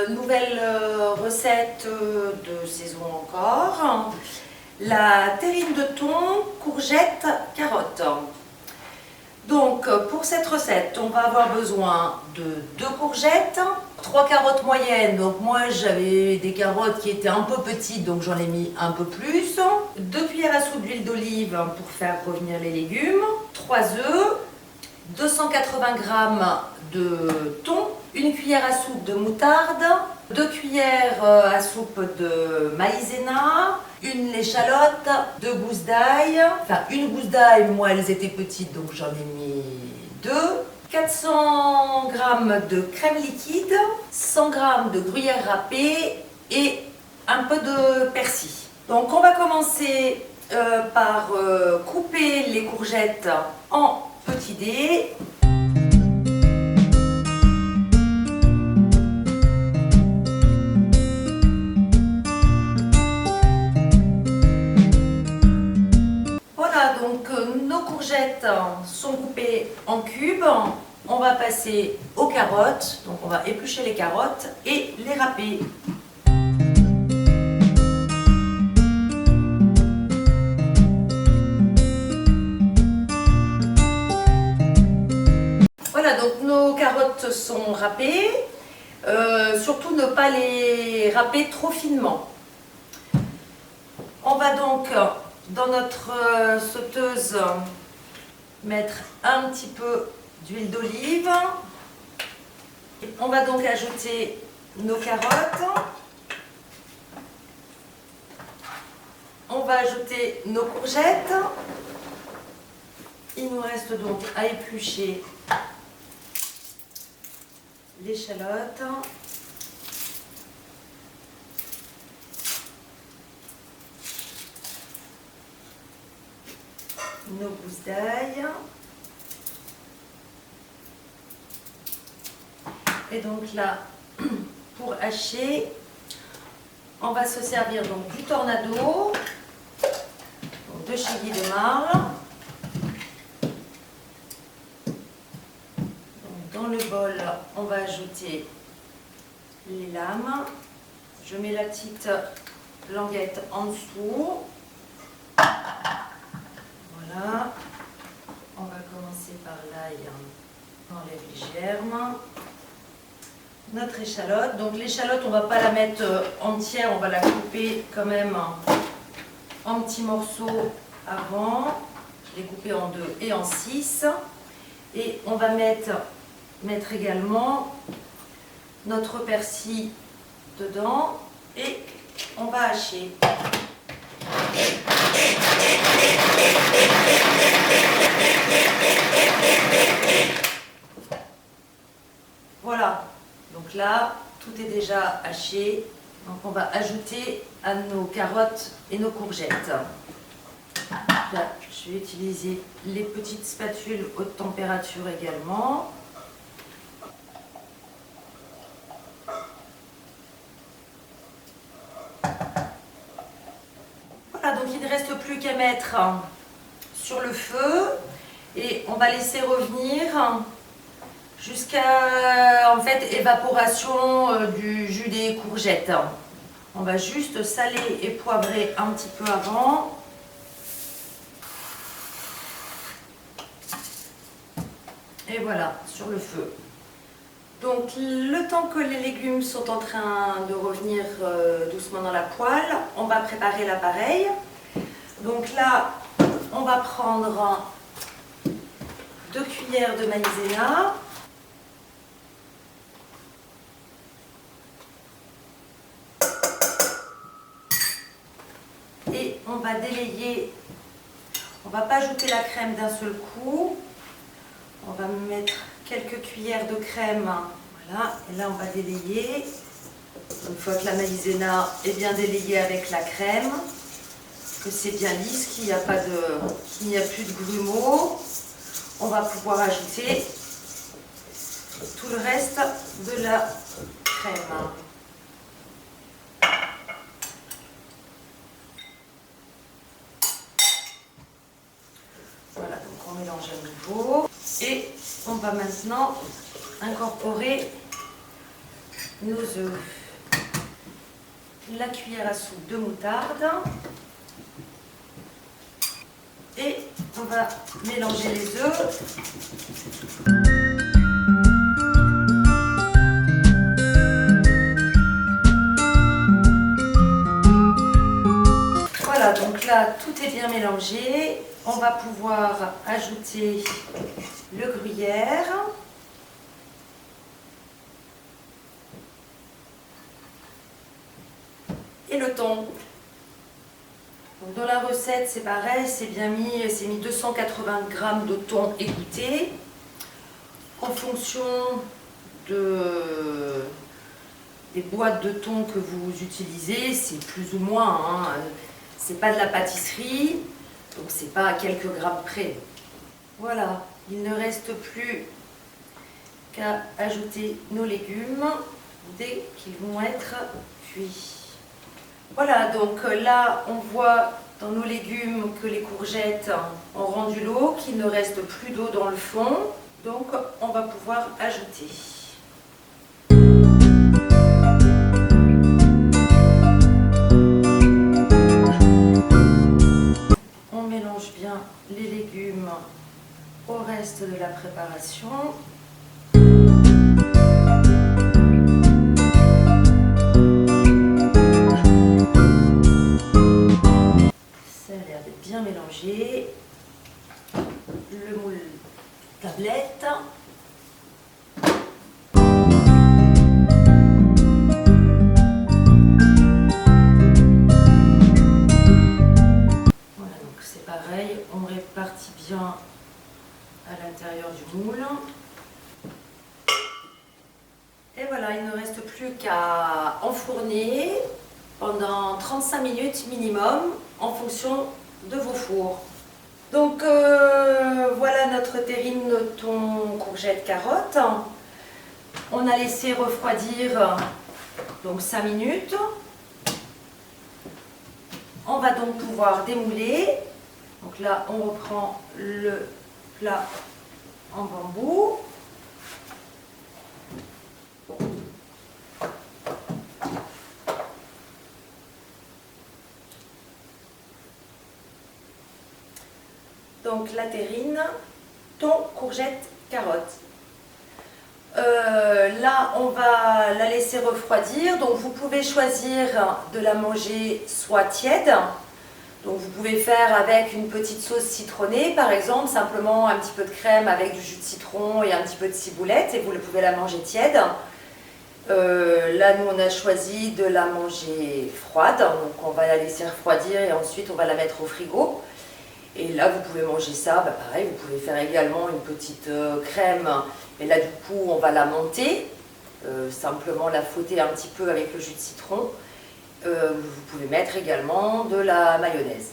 nouvelle recette de saison encore. La terrine de thon, courgettes, carottes. Donc pour cette recette, on va avoir besoin de 2 courgettes, 3 carottes moyennes. Donc moi j'avais des carottes qui étaient un peu petites, donc j'en ai mis un peu plus. 2 cuillères à soupe d'huile d'olive pour faire revenir les légumes, 3 œufs, 280 g de thon, 1 cuillère à soupe de moutarde, 2 cuillères à soupe de maïzena, une échalote, 2 gousses d'ail, enfin une gousse d'ail, moi elles étaient petites donc j'en ai mis 2, 400 g de crème liquide, 100 g de gruyère râpée et un peu de persil. Donc on va commencer par couper les courgettes en petits dés. Voilà, donc nos courgettes sont coupées en cubes. On va passer aux carottes. Donc on va éplucher les carottes et les râper. Voilà, donc nos carottes sont râpées. Surtout ne pas les râper trop finement. On va donc dans notre sauteuse mettre un petit peu d'huile d'olive. On va donc ajouter nos carottes. On va ajouter nos courgettes. Il nous reste donc à éplucher l'échalote. Nos gousses d'ail. Et donc là, pour hacher, on va se servir donc du tornado, donc de chez Guy de Marle. Dans le bol, on va ajouter les lames. Je mets la petite languette en dessous. Voilà. On va commencer par l'ail, on enlève les germes. Notre échalote. Donc l'échalote, on ne va pas la mettre entière, on va la couper quand même en petits morceaux avant. Je l'ai coupée en 2 et en 6. Et on va mettre également notre persil dedans et on va hacher. Voilà, donc là tout est déjà haché, donc on va ajouter à nos carottes et nos courgettes. Là, je vais utiliser les petites spatules haute température également. Voilà, donc il ne reste plus qu'à mettre sur le feu et on va laisser revenir jusqu'à évaporation du jus des courgettes. On va juste saler et poivrer un petit peu avant. Et voilà, sur le feu. Donc le temps que les légumes sont en train de revenir doucement dans la poêle, on va préparer l'appareil. Donc là, on va prendre 2 cuillères de maïzena. Et on va délayer, on ne va pas ajouter la crème d'un seul coup. On va mettre quelques cuillères de crème, voilà, et là on va délayer. Une fois que la maïzena est bien délayée avec la crème, que c'est bien lisse, qu'il n'y a plus de grumeaux, on va pouvoir ajouter tout le reste de la crème. Voilà, donc on mélange à nouveau. Et on va maintenant incorporer nos œufs, la cuillère à soupe de moutarde et on va mélanger les œufs. Voilà, donc là tout est bien mélangé. On va pouvoir ajouter le gruyère. Et le thon. Donc dans la recette, c'est pareil, c'est mis 280 g de thon égoutté. En fonction des boîtes de thon que vous utilisez, c'est plus ou moins, hein. C'est pas de la pâtisserie, donc c'est pas à quelques grammes près. Voilà, il ne reste plus qu'à ajouter nos légumes dès qu'ils vont être cuits. Voilà, donc là on voit dans nos légumes que les courgettes ont rendu l'eau, qu'il ne reste plus d'eau dans le fond. Donc on va pouvoir ajouter. On mélange bien les légumes au reste de la préparation. Ça a l'air d'être bien mélangé. Le moule tablette. Voilà, donc c'est pareil, on répartit bien à l'intérieur du moule. Et voilà, il ne reste plus qu'à enfourner pendant 35 minutes minimum en fonction de vos fours. Donc voilà notre terrine de thon, courgette, carotte. On a laissé refroidir donc 5 minutes. On va donc pouvoir démouler. Donc là, on reprend le plat en bambou. Donc la terrine, thon, courgette, carotte. Là, on va la laisser refroidir. Donc vous pouvez choisir de la manger soit tiède. Donc vous pouvez faire avec une petite sauce citronnée, par exemple, simplement un petit peu de crème avec du jus de citron et un petit peu de ciboulette, et vous pouvez la manger tiède. Là, nous, on a choisi de la manger froide, donc on va la laisser refroidir et ensuite on va la mettre au frigo. Et là, vous pouvez manger ça, pareil, vous pouvez faire également une petite crème, et là, du coup, on va la monter, simplement la fouetter un petit peu avec le jus de citron. Vous pouvez mettre également de la mayonnaise.